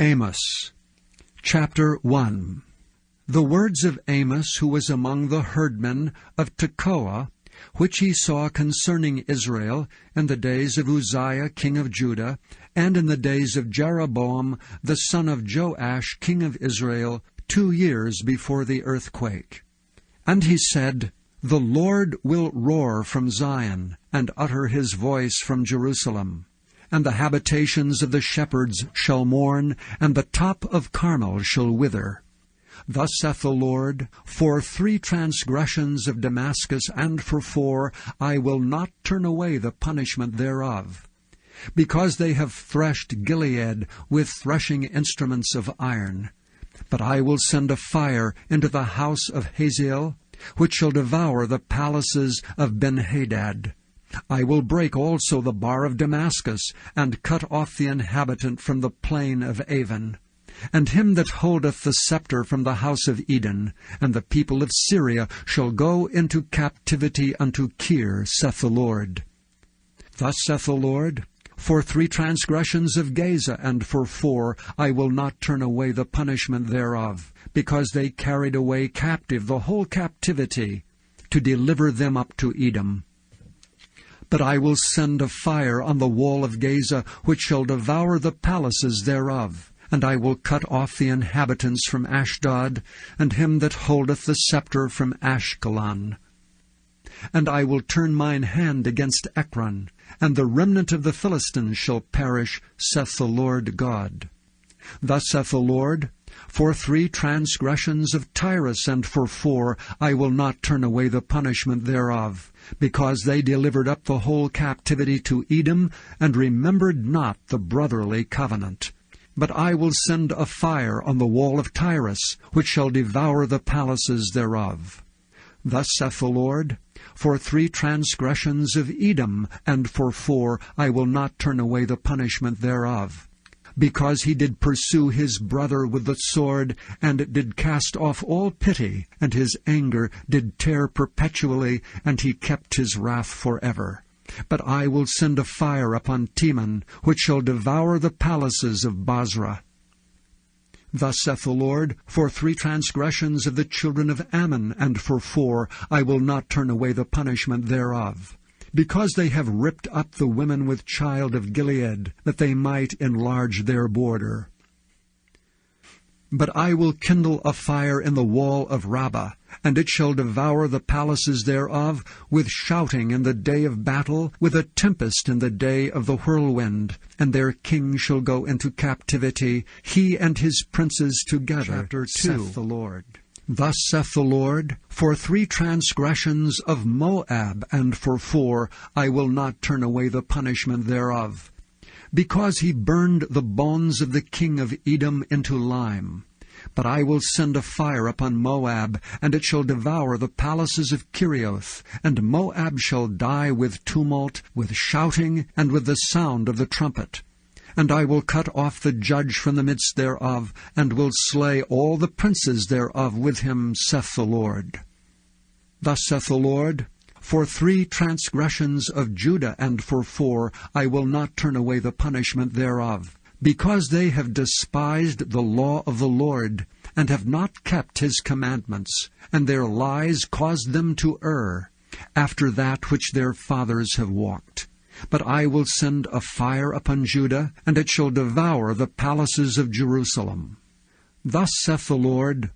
Amos, chapter 1. The words of Amos, who was among the herdmen of Tekoa, which he saw concerning Israel in the days of Uzziah king of Judah, and in the days of Jeroboam the son of Joash king of Israel, 2 years before the earthquake. And he said, The Lord will roar from Zion, and utter his voice from Jerusalem. And the habitations of the shepherds shall mourn, and the top of Carmel shall wither. Thus saith the Lord, For 3 transgressions of Damascus, and for 4, I will not turn away the punishment thereof. Because they have threshed Gilead with threshing instruments of iron. But I will send a fire into the house of Hazael, which shall devour the palaces of Ben-Hadad. I will break also the bar of Damascus, and cut off the inhabitant from the plain of Avon, and him that holdeth the scepter from the house of Eden, and the people of Syria shall go into captivity unto Kir, saith the Lord. Thus saith the Lord, For 3 transgressions of Gaza, and for 4, I will not turn away the punishment thereof, because they carried away captive the whole captivity, to deliver them up to Edom. But I will send a fire on the wall of Gaza, which shall devour the palaces thereof. And I will cut off the inhabitants from Ashdod, and him that holdeth the scepter from Ashkelon. And I will turn mine hand against Ekron, and the remnant of the Philistines shall perish, saith the Lord God. Thus saith the Lord, For 3 transgressions of Tyrus, and for 4, I will not turn away the punishment thereof, because they delivered up the whole captivity to Edom, and remembered not the brotherly covenant. But I will send a fire on the wall of Tyrus, which shall devour the palaces thereof. Thus saith the Lord, For 3 transgressions of Edom, and for 4, I will not turn away the punishment thereof. Because he did pursue his brother with the sword, and did cast off all pity, and his anger did tear perpetually, and he kept his wrath forever. But I will send a fire upon Teman, which shall devour the palaces of Basra. Thus saith the Lord, For 3 transgressions of the children of Ammon, and for 4, I will not turn away the punishment thereof. Because they have ripped up the women with child of Gilead, that they might enlarge their border. But I will kindle a fire in the wall of Rabbah, and it shall devour the palaces thereof, with shouting in the day of battle, with a tempest in the day of the whirlwind. And their king shall go into captivity, he and his princes together, Chapter 2. Saith the Lord. Thus saith the Lord, For 3 transgressions of Moab, and for 4, I will not turn away the punishment thereof. Because he burned the bones of the king of Edom into lime. But I will send a fire upon Moab, and it shall devour the palaces of Kerioth, and Moab shall die with tumult, with shouting, and with the sound of the trumpet. And I will cut off the judge from the midst thereof, and will slay all the princes thereof with him, saith the Lord. Thus saith the Lord, For 3 transgressions of Judah, and for 4, I will not turn away the punishment thereof, because they have despised the law of the Lord, and have not kept his commandments, and their lies caused them to err, after that which their fathers have walked. But I will send a fire upon Judah, and it shall devour the palaces of Jerusalem. Thus saith the Lord,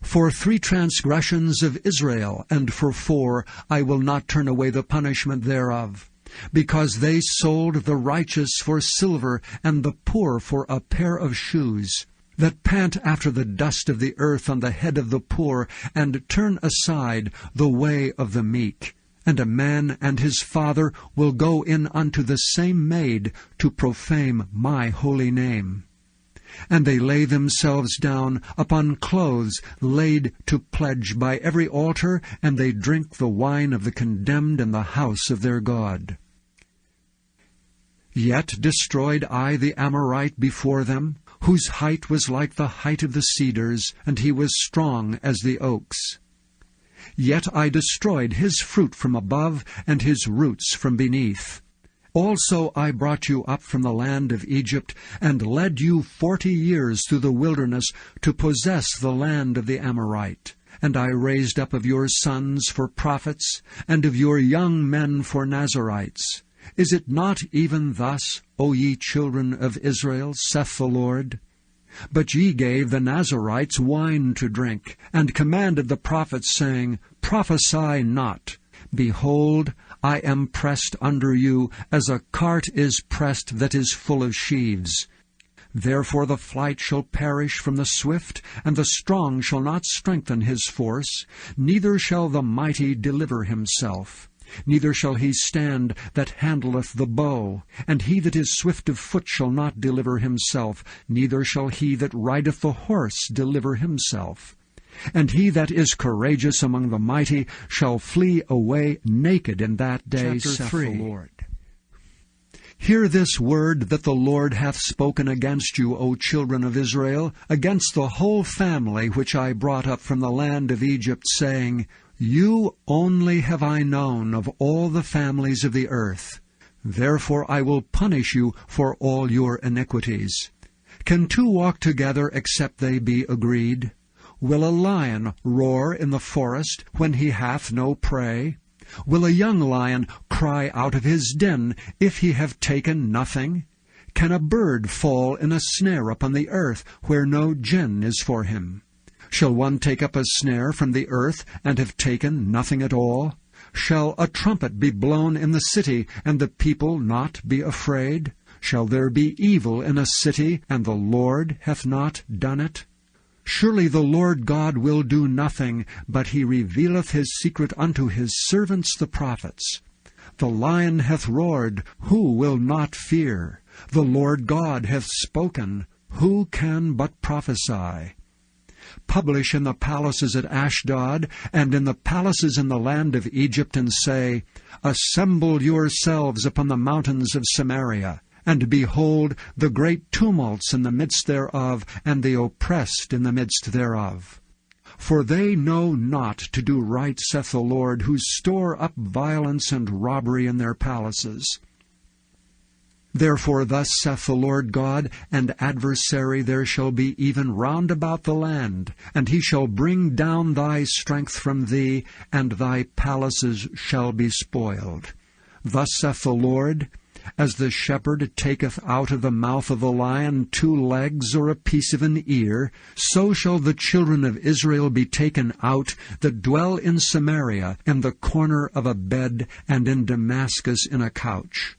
For 3 transgressions of Israel, and for 4, I will not turn away the punishment thereof, because they sold the righteous for silver, and the poor for a pair of shoes, that pant after the dust of the earth on the head of the poor, and turn aside the way of the meek. And a man and his father will go in unto the same maid to profane my holy name. And they lay themselves down upon clothes laid to pledge by every altar, and they drink the wine of the condemned in the house of their God. Yet destroyed I the Amorite before them, whose height was like the height of the cedars, and he was strong as the oaks. Yet I destroyed his fruit from above, and his roots from beneath. Also I brought you up from the land of Egypt, and led you 40 years through the wilderness to possess the land of the Amorite. And I raised up of your sons for prophets, and of your young men for Nazirites. Is it not even thus, O ye children of Israel, saith the Lord? But ye gave the Nazirites wine to drink, and commanded the prophets, saying, Prophesy not. Behold, I am pressed under you, as a cart is pressed that is full of sheaves. Therefore the flight shall perish from the swift, and the strong shall not strengthen his force, neither shall the mighty deliver himself. Neither shall he stand that handleth the bow, and he that is swift of foot shall not deliver himself, neither shall he that rideth the horse deliver himself. And he that is courageous among the mighty shall flee away naked in that day, saith the Lord. Hear this word that the Lord hath spoken against you, O children of Israel, against the whole family which I brought up from the land of Egypt, saying, You only have I known of all the families of the earth. Therefore I will punish you for all your iniquities. Can two walk together except they be agreed? Will a lion roar in the forest when he hath no prey? Will a young lion cry out of his den if he have taken nothing? Can a bird fall in a snare upon the earth where no gin is for him? Shall one take up a snare from the earth and have taken nothing at all? Shall a trumpet be blown in the city, and the people not be afraid? Shall there be evil in a city, and the Lord hath not done it? Surely the Lord God will do nothing, but he revealeth his secret unto his servants the prophets. The lion hath roared, who will not fear? The Lord God hath spoken, who can but prophesy? Publish in the palaces at Ashdod, and in the palaces in the land of Egypt, and say, Assemble yourselves upon the mountains of Samaria. And behold, the great tumults in the midst thereof, and the oppressed in the midst thereof. For they know not to do right, saith the Lord, who store up violence and robbery in their palaces. Therefore thus saith the Lord God, An adversary there shall be even round about the land, and he shall bring down thy strength from thee, and thy palaces shall be spoiled. Thus saith the Lord, As the shepherd taketh out of the mouth of the lion 2 legs or a piece of an ear, so shall the children of Israel be taken out that dwell in Samaria, in the corner of a bed, and in Damascus in a couch.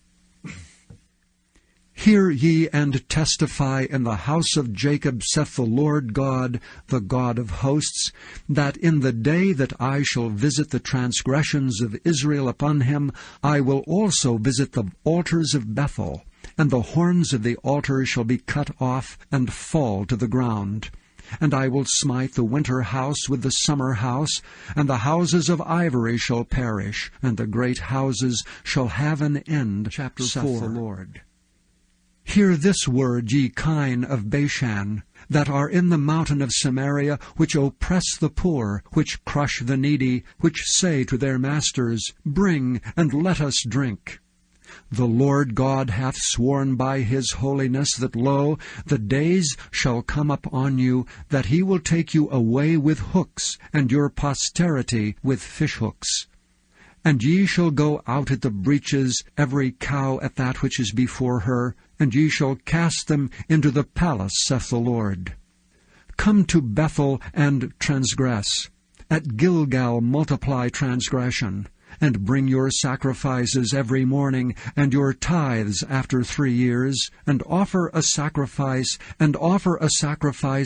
Hear ye and testify in the house of Jacob, saith the Lord God, the God of hosts, that in the day that I shall visit the transgressions of Israel upon him, I will also visit the altars of Bethel, and the horns of the altar shall be cut off and fall to the ground. And I will smite the winter house with the summer house, and the houses of ivory shall perish, and the great houses shall have an end, Chapter 4. Saith the Lord. Hear this word, ye kine of Bashan, that are in the mountain of Samaria, which oppress the poor, which crush the needy, which say to their masters, Bring, and let us drink. The Lord God hath sworn by his holiness that, lo, the days shall come up on you, that he will take you away with hooks, and your posterity with fishhooks. And ye shall go out at the breaches, every cow at that which is before her, and ye shall cast them into the palace, saith the Lord. Come to Bethel and transgress. At Gilgal multiply transgression, and bring your sacrifices every morning, and your tithes after 3 years, and offer a sacrifice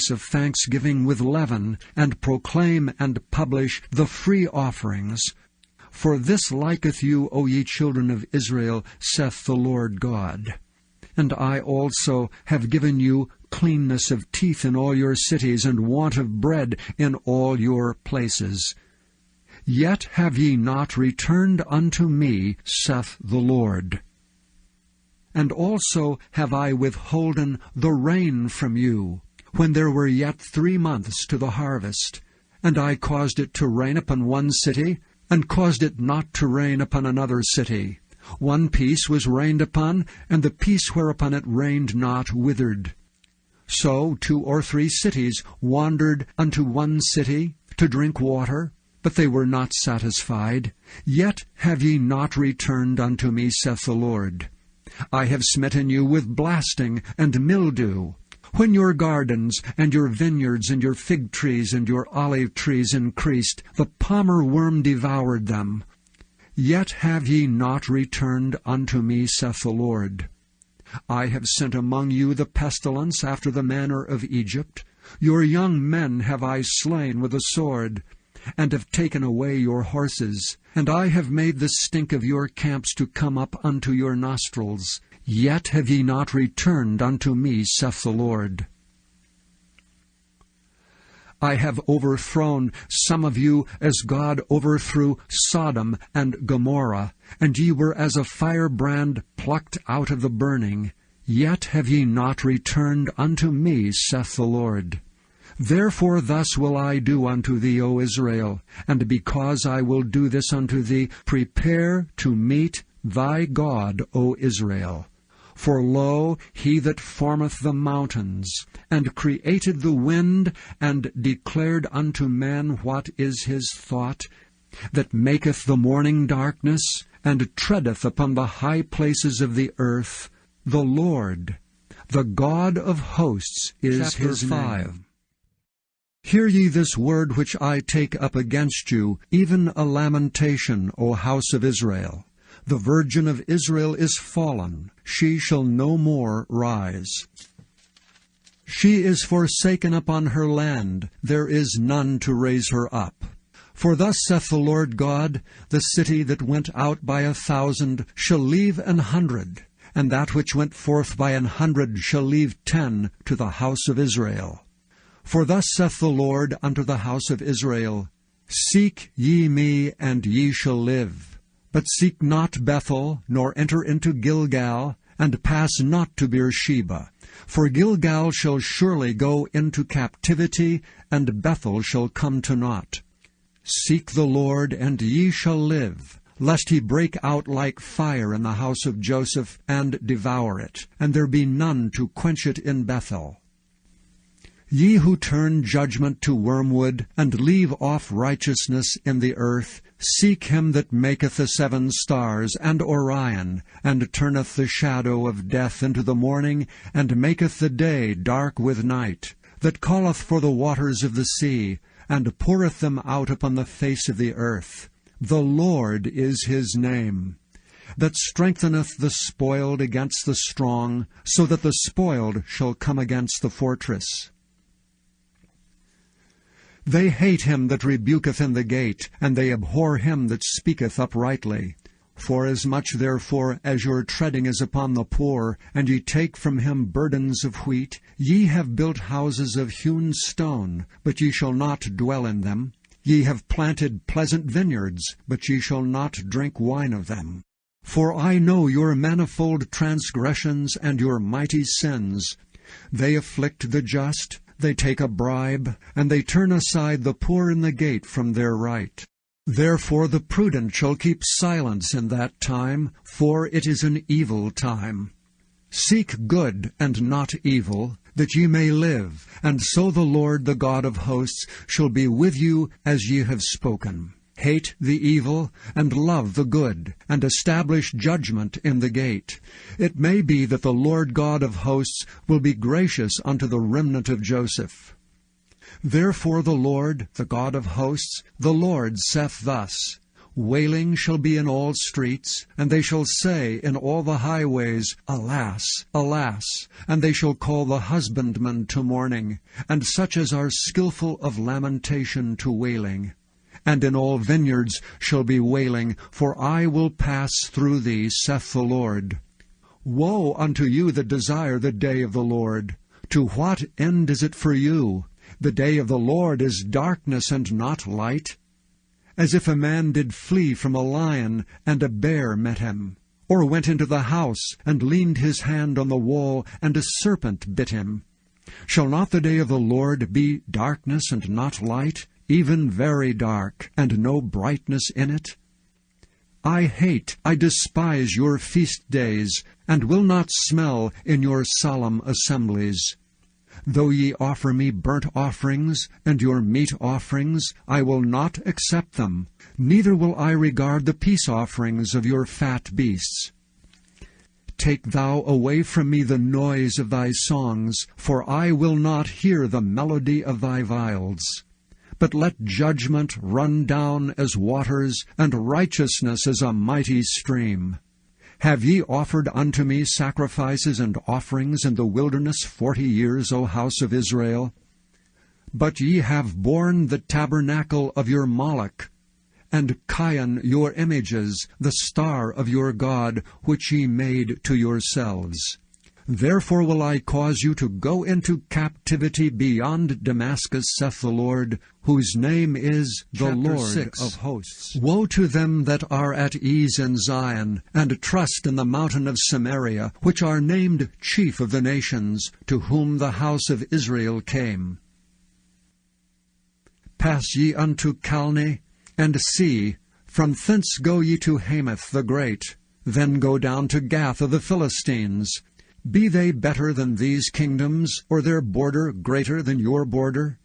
of thanksgiving with leaven, and proclaim and publish the free offerings. For this liketh you, O ye children of Israel, saith the Lord God. And I also have given you cleanness of teeth in all your cities, and want of bread in all your places. Yet have ye not returned unto me, saith the Lord. And also have I withholden the rain from you, when there were yet 3 months to the harvest. And I caused it to rain upon one city, and caused it not to rain upon another city. One piece was rained upon, and the piece whereupon it rained not withered. So 2 or 3 cities wandered unto one city to drink water, but they were not satisfied. Yet have ye not returned unto me, saith the Lord. I have smitten you with blasting and mildew. When your gardens and your vineyards and your fig trees and your olive trees increased, the palmer worm devoured them. Yet have ye not returned unto me, saith the Lord. I have sent among you the pestilence after the manner of Egypt. Your young men have I slain with a sword, and have taken away your horses. And I have made the stink of your camps to come up unto your nostrils. Yet have ye not returned unto me, saith the Lord. I have overthrown some of you as God overthrew Sodom and Gomorrah, and ye were as a firebrand plucked out of the burning. Yet have ye not returned unto me, saith the Lord. Therefore thus will I do unto thee, O Israel, and because I will do this unto thee, prepare to meet thy God, O Israel. For lo, he that formeth the mountains, and created the wind, and declared unto man what is his thought, that maketh the morning darkness, and treadeth upon the high places of the earth, the Lord, the God of hosts, is his name. Hear ye this word which I take up against you, even a lamentation, O house of Israel. The virgin of Israel is fallen, she shall no more rise. She is forsaken upon her land, there is none to raise her up. For thus saith the Lord God, the city that went out by 1,000 shall leave 100, and that which went forth by 100 shall leave 10 to the house of Israel. For thus saith the Lord unto the house of Israel, Seek ye me, and ye shall live. But seek not Bethel, nor enter into Gilgal, and pass not to Beersheba. For Gilgal shall surely go into captivity, and Bethel shall come to naught. Seek the Lord, and ye shall live, lest he break out like fire in the house of Joseph, and devour it, and there be none to quench it in Bethel. Ye who turn judgment to wormwood, and leave off righteousness in the earth, seek him that maketh the 7 stars, and Orion, and turneth the shadow of death into the morning, and maketh the day dark with night, that calleth for the waters of the sea, and poureth them out upon the face of the earth. The Lord is his name, that strengtheneth the spoiled against the strong, so that the spoiled shall come against the fortress. They hate him that rebuketh in the gate, and they abhor him that speaketh uprightly. Forasmuch therefore as your treading is upon the poor, and ye take from him burdens of wheat, ye have built houses of hewn stone, but ye shall not dwell in them. Ye have planted pleasant vineyards, but ye shall not drink wine of them. For I know your manifold transgressions and your mighty sins. They afflict the just, they take a bribe, and they turn aside the poor in the gate from their right. Therefore the prudent shall keep silence in that time, for it is an evil time. Seek good and not evil, that ye may live, and so the Lord, the God of hosts, shall be with you as ye have spoken. Hate the evil, and love the good, and establish judgment in the gate. It may be that the Lord God of hosts will be gracious unto the remnant of Joseph. Therefore the Lord, the God of hosts, the Lord saith thus, Wailing shall be in all streets, and they shall say in all the highways, Alas, alas! And they shall call the husbandman to mourning, and such as are skillful of lamentation to wailing. And in all vineyards shall be wailing, for I will pass through thee, saith the Lord. Woe unto you that desire the day of the Lord! To what end is it for you? The day of the Lord is darkness and not light. As if a man did flee from a lion, and a bear met him, or went into the house, and leaned his hand on the wall, and a serpent bit him. Shall not the day of the Lord be darkness and not light, even very dark, and no brightness in it? I hate, I despise your feast days, and will not smell in your solemn assemblies. Though ye offer me burnt offerings, and your meat offerings, I will not accept them, neither will I regard the peace offerings of your fat beasts. Take thou away from me the noise of thy songs, for I will not hear the melody of thy viols. But let judgment run down as waters, and righteousness as a mighty stream. Have ye offered unto me sacrifices and offerings in the wilderness 40 years, O house of Israel? But ye have borne the tabernacle of your Moloch, and Chion your images, the star of your God, which ye made to yourselves. Therefore will I cause you to go into captivity beyond Damascus, saith the Lord, whose name is the Lord 6 of hosts. Woe to them that are at ease in Zion, and trust in the mountain of Samaria, which are named chief of the nations, to whom the house of Israel came. Pass ye unto Calne, and see, from thence go ye to Hamath the great, then go down to Gath of the Philistines. Be they better than these kingdoms, or their border greater than your border?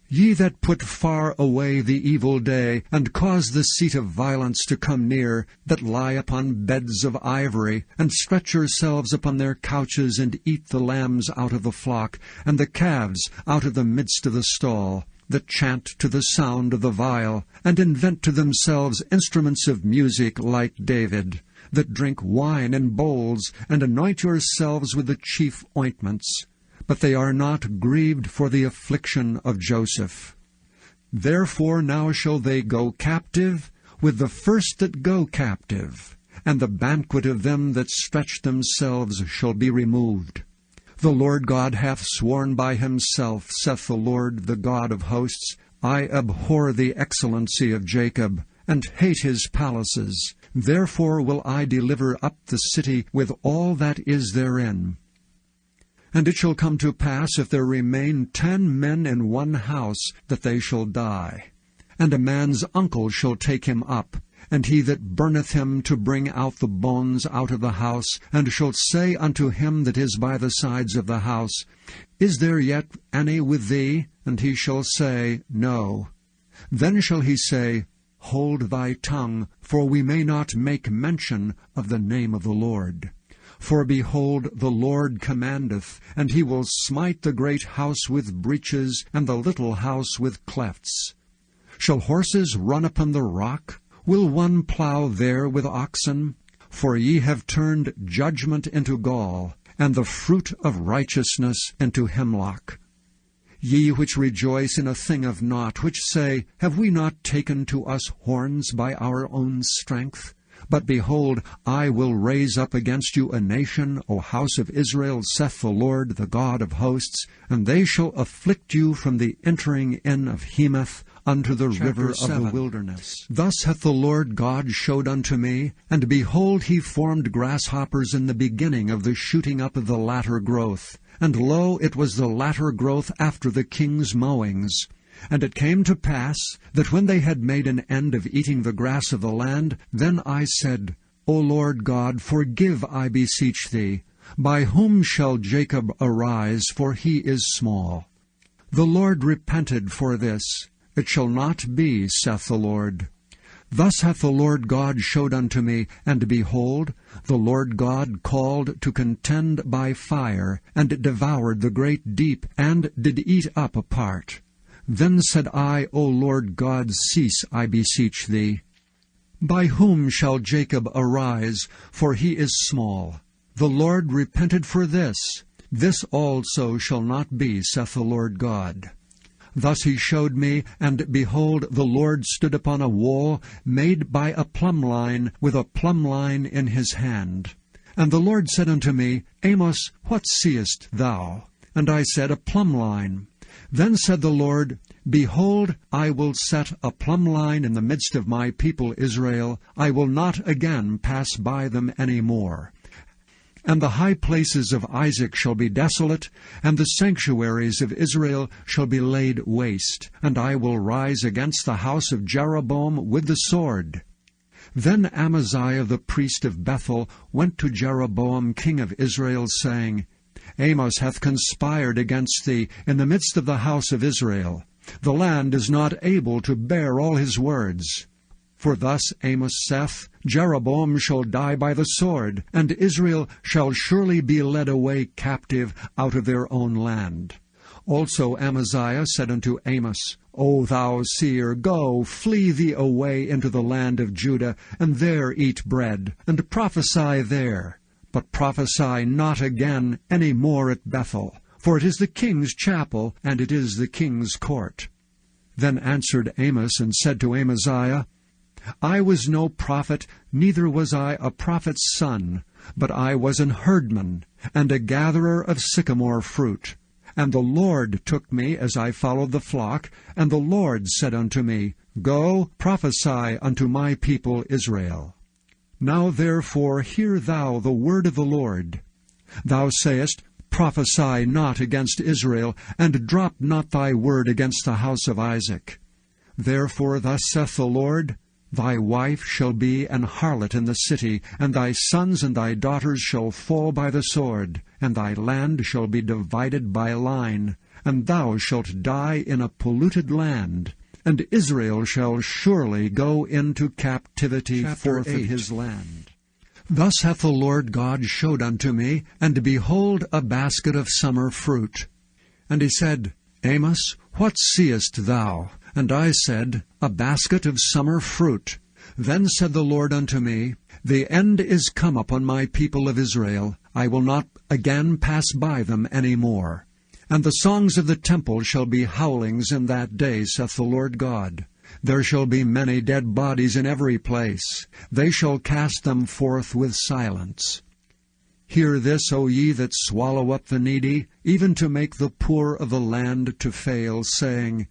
Ye that put far away the evil day, and cause the seat of violence to come near, that lie upon beds of ivory, and stretch yourselves upon their couches, and eat the lambs out of the flock, and the calves out of the midst of the stall, that chant to the sound of the viol, and invent to themselves instruments of music like David, that drink wine in bowls, and anoint yourselves with the chief ointments, but they are not grieved for the affliction of Joseph. Therefore now shall they go captive with the first that go captive, and the banquet of them that stretch themselves shall be removed. The Lord God hath sworn by himself, saith the Lord, the God of hosts, I abhor the excellency of Jacob, and hate his palaces. Therefore will I deliver up the city with all that is therein. And it shall come to pass, if there remain 10 men in one house, that they shall die. And a man's uncle shall take him up, and he that burneth him to bring out the bones out of the house, and shall say unto him that is by the sides of the house, Is there yet any with thee? And he shall say, No. Then shall he say, Hold thy tongue, for we may not make mention of the name of the Lord. For behold, the Lord commandeth, and he will smite the great house with breaches, and the little house with clefts. Shall horses run upon the rock? Will one plow there with oxen? For ye have turned judgment into gall, and the fruit of righteousness into hemlock. Ye which rejoice in a thing of naught, which say, Have we not taken to us horns by our own strength? But behold, I will raise up against you a nation, O house of Israel, saith the Lord, the God of hosts, and they shall afflict you from the entering in of Hemath unto the river of the wilderness. Thus hath the Lord God showed unto me, and behold, he formed grasshoppers in the beginning of the shooting up of the latter growth. And lo, it was the latter growth after the king's mowings. And it came to pass, that when they had made an end of eating the grass of the land, then I said, O Lord God, forgive, I beseech thee. By whom shall Jacob arise, for he is small? The Lord repented for this. It shall not be, saith the Lord. Thus hath the Lord God showed unto me, and behold, the Lord God called to contend by fire, and devoured the great deep, and did eat up a part. Then said I, O Lord God, cease, I beseech thee. By whom shall Jacob arise, for he is small? The Lord repented for this. This also shall not be, saith the Lord God. Thus he showed me, and behold, the Lord stood upon a wall made by a plumb line, with a plumb line in his hand. And the Lord said unto me, Amos, what seest thou? And I said, A plumb line. Then said the Lord, Behold, I will set a plumb line in the midst of my people Israel. I will not again pass by them any more. And the high places of Isaac shall be desolate, and the sanctuaries of Israel shall be laid waste. And I will rise against the house of Jeroboam with the sword. Then Amaziah the priest of Bethel went to Jeroboam king of Israel, saying, Amos hath conspired against thee in the midst of the house of Israel. The land is not able to bear all his words. For thus Amos saith, Jeroboam shall die by the sword, and Israel shall surely be led away captive out of their own land. Also Amaziah said unto Amos, O thou seer, go, flee thee away into the land of Judah, and there eat bread, and prophesy there. But prophesy not again any more at Bethel, for it is the king's chapel, and it is the king's court. Then answered Amos, and said to Amaziah, I was no prophet, neither was I a prophet's son, but I was an herdman, and a gatherer of sycamore fruit. And the Lord took me as I followed the flock, and the Lord said unto me, Go, prophesy unto my people Israel. Now therefore hear thou the word of the Lord. Thou sayest, Prophesy not against Israel, and drop not thy word against the house of Isaac. Therefore thus saith the Lord, Thy wife shall be an harlot in the city, and thy sons and thy daughters shall fall by the sword, and thy land shall be divided by line, and thou shalt die in a polluted land, and Israel shall surely go into captivity forth of his land. Thus hath the Lord God showed unto me, and behold, a basket of summer fruit. And he said, Amos, what seest thou? And I said, A basket of summer fruit. Then said the Lord unto me, The end is come upon my people of Israel. I will not again pass by them any more. And the songs of the temple shall be howlings in that day, saith the Lord God. There shall be many dead bodies in every place. They shall cast them forth with silence. Hear this, O ye that swallow up the needy, even to make the poor of the land to fail, saying,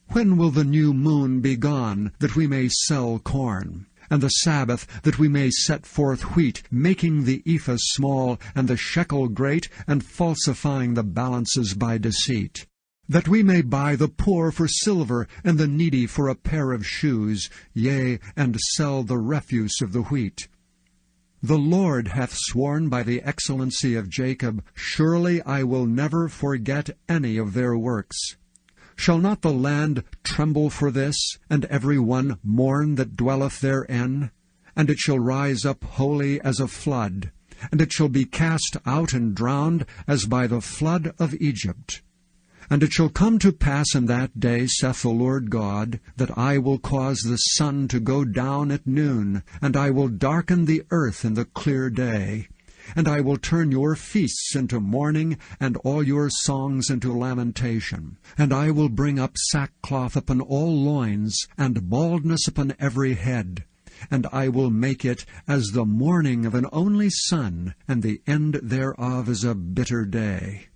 When will the new moon be gone, that we may sell corn? And the Sabbath, that we may set forth wheat, making the ephah small, and the shekel great, and falsifying the balances by deceit? That we may buy the poor for silver, and the needy for a pair of shoes, yea, and sell the refuse of the wheat. The Lord hath sworn by the excellency of Jacob, Surely I will never forget any of their works. Shall not the land tremble for this, and every one mourn that dwelleth therein? And it shall rise up wholly as a flood, and it shall be cast out and drowned as by the flood of Egypt. And it shall come to pass in that day, saith the Lord God, that I will cause the sun to go down at noon, and I will darken the earth in the clear day. And I will turn your feasts into mourning, and all your songs into lamentation. And I will bring up sackcloth upon all loins, and baldness upon every head. And I will make it as the mourning of an only son, and the end thereof is a bitter day.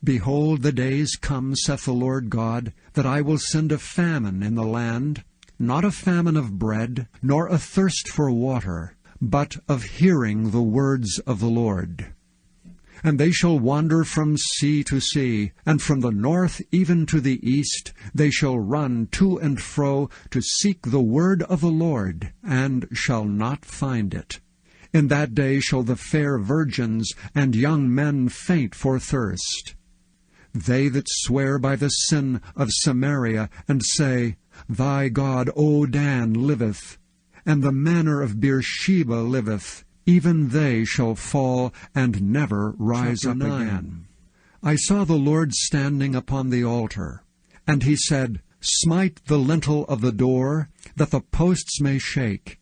Behold, the days come, saith the Lord God, that I will send a famine in the land, not a famine of bread, nor a thirst for water, but of hearing the words of the Lord. And they shall wander from sea to sea, and from the north even to the east. They shall run to and fro to seek the word of the Lord, and shall not find it. In that day shall the fair virgins and young men faint for thirst. They that swear by the sin of Samaria, and say, Thy God, O Dan, liveth, and the manor of Beersheba liveth, even they shall fall and never rise up again. I saw the Lord standing upon the altar, and he said, Smite the lintel of the door, that the posts may shake,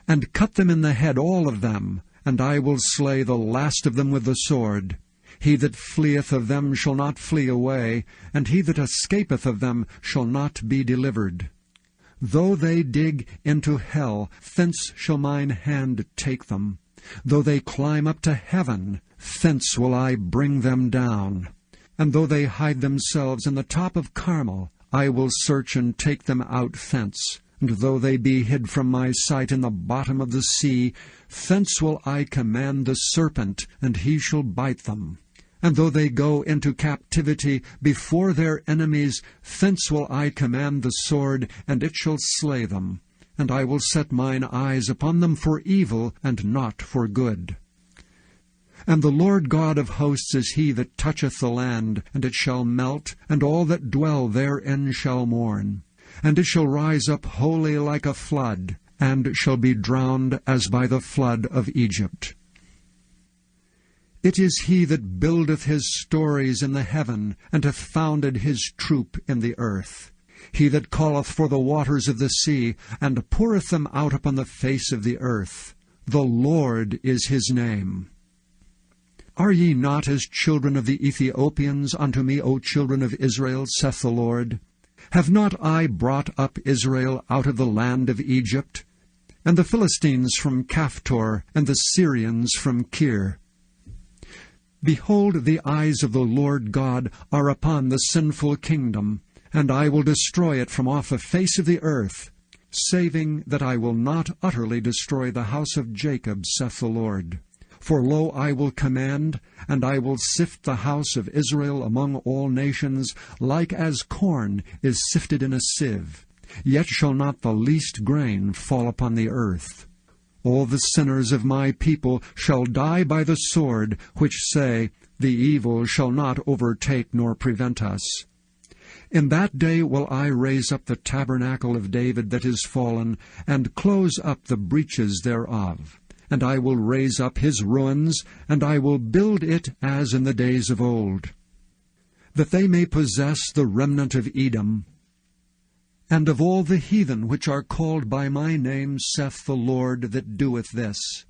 and cut them in the head all of them, and I will slay the last of them with the sword. He that fleeth of them shall not flee away, and he that escapeth of them shall not be delivered. Though they dig into hell, thence shall mine hand take them. Though they climb up to heaven, thence will I bring them down. And though they hide themselves in the top of Carmel, I will search and take them out thence. And though they be hid from my sight in the bottom of the sea, thence will I command the serpent, and he shall bite them. And though they go into captivity before their enemies, thence will I command the sword, and it shall slay them. and I will set mine eyes upon them for evil, and not for good. And the Lord God of hosts is he that toucheth the land, and it shall melt, and all that dwell therein shall mourn. And it shall rise up wholly like a flood, and shall be drowned as by the flood of Egypt. It is he that buildeth his stories in the heaven, and hath founded his troop in the earth. He that calleth for the waters of the sea, and poureth them out upon the face of the earth. The Lord is his name. Are ye not as children of the Ethiopians unto me, O children of Israel, saith the Lord? Have not I brought up Israel out of the land of Egypt, and the Philistines from Caphtor, and the Syrians from Kir? Behold, the eyes of the Lord God are upon the sinful kingdom, and I will destroy it from off the face of the earth, saving that I will not utterly destroy the house of Jacob, saith the Lord. For lo, I will command, and I will sift the house of Israel among all nations, like as corn is sifted in a sieve. Yet shall not the least grain fall upon the earth. All the sinners of my people shall die by the sword, which say, The evil shall not overtake nor prevent us. In that day will I raise up the tabernacle of David that is fallen, and close up the breaches thereof. And I will raise up his ruins, and I will build it as in the days of old, that they may possess the remnant of Edom, and of all the heathen which are called by my name, saith the Lord that doeth this.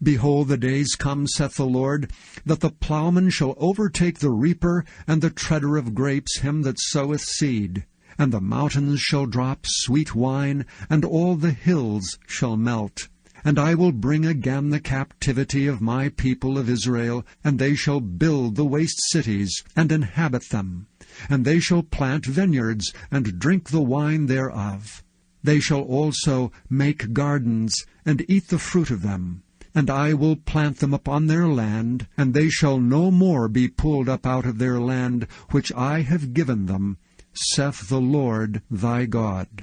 Behold, the days come, saith the Lord, that the plowman shall overtake the reaper, and the treader of grapes him that soweth seed. And the mountains shall drop sweet wine, and all the hills shall melt. And I will bring again the captivity of my people of Israel, and they shall build the waste cities, and inhabit them. And they shall plant vineyards, and drink the wine thereof. They shall also make gardens, and eat the fruit of them. And I will plant them upon their land, and they shall no more be pulled up out of their land, which I have given them, saith the Lord thy God.